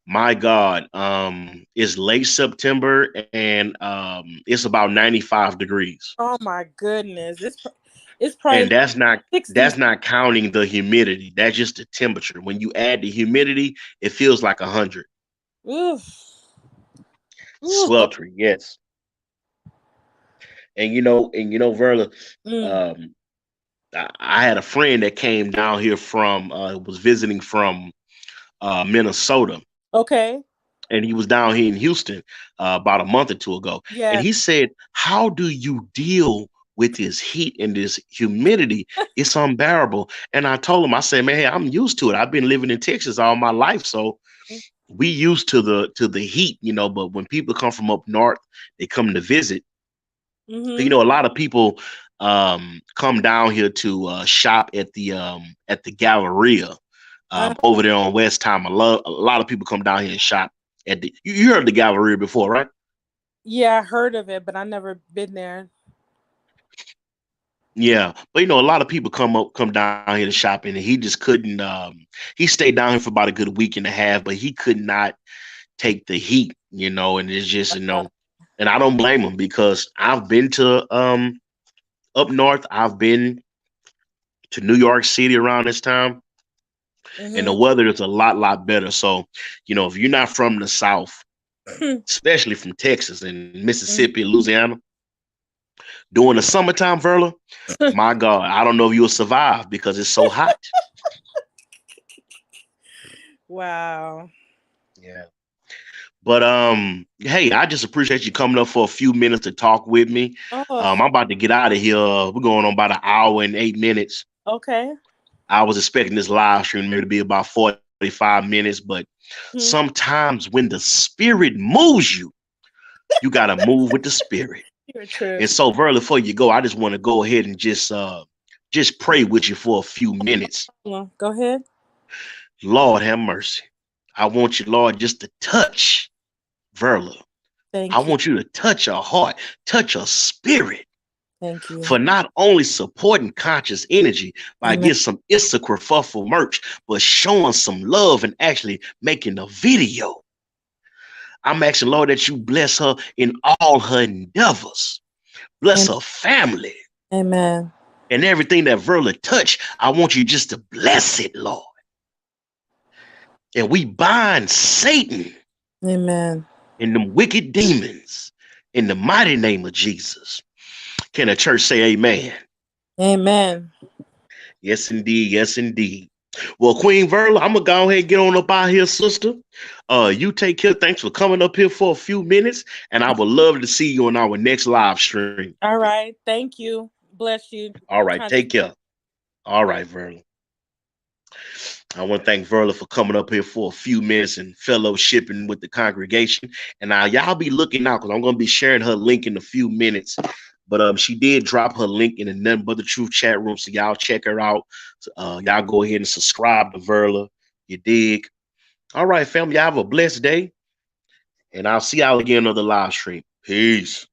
my God, it's late September and it's about 95 degrees. Oh my goodness. It's probably And like that's 60s. not counting the humidity. That's just the temperature. When you add the humidity, it feels like 100. Oof. Oof. Sweltering, yes. Verla, Mm. um, I had a friend that came down here from was visiting from Minnesota, Okay. and he was down here in Houston about a month or two ago. And Yeah. he said, "How do you deal with this heat and this humidity? It's unbearable." And I told him, I said, "Man, hey, I'm used to it. I've been living in Texas all my life, so we used to the heat, But when people come from up north, they come to visit. Mhm. A lot of people come down here to shop at the Galleria Uh, over there on West Time. A lot of people come down here and shop at the. You heard of the Galleria before, right? yeah, I heard of it, but I never been there. Yeah, but a lot of people come down here to shop, and he just couldn't. He stayed down here for about a good week and a half, but he could not take the heat, and it's just and I don't blame him because I've been to up north. I've been to New York City around this time, and the Mhm. weather is a lot better. So, if you're not from the South, especially from Texas and Mississippi, Louisiana, during the summertime, Verla, my God, I don't know if you'll survive because it's so hot. Wow. Yeah. But hey, I just appreciate you coming up for a few minutes to talk with me. Oh, I'm about to get out of here. We're going on about an hour and 8 minutes. okay. I was expecting this live stream maybe to be about 45 minutes, but Mhm. sometimes when the spirit moves you, you gotta move with the spirit. You're true. And so, Verla, before you go, I just want to go ahead and just pray with you for a few minutes. Well, go ahead. Lord, have mercy. I want you, Lord, just to touch Verla. I Thank you. want you to touch her heart, touch her spirit, Thank you. for not only supporting conscious energy by Amen. getting some Issachar Fuffle merch, but showing some love and actually making a video. I'm asking, Lord, that you bless her in all her endeavors. Bless Am- her family Amen. and everything that Verla touched. I want you just to bless it, Lord. And we bind Satan Amen. and them wicked demons in the mighty name of Jesus. Can the church say amen? Amen. Yes, indeed. Yes, indeed. Well, Queen Verla, I'm gonna go ahead and get on up out here, sister. You take care. Thanks for coming up here for a few minutes, and I would love to see you on our next live stream. All right. Thank you. Bless you. All right, Kind take care. All right, Verla. I want to thank Verla for coming up here for a few minutes and fellowshipping with the congregation. And now y'all be looking out because I'm gonna be sharing her link in a few minutes. But she did drop her link in the Nothing But the Truth chat room, so y'all check her out. Y'all go ahead and subscribe to Verla. You dig? All right, family. Y'all have a blessed day, and I'll see y'all again on the live stream. Peace.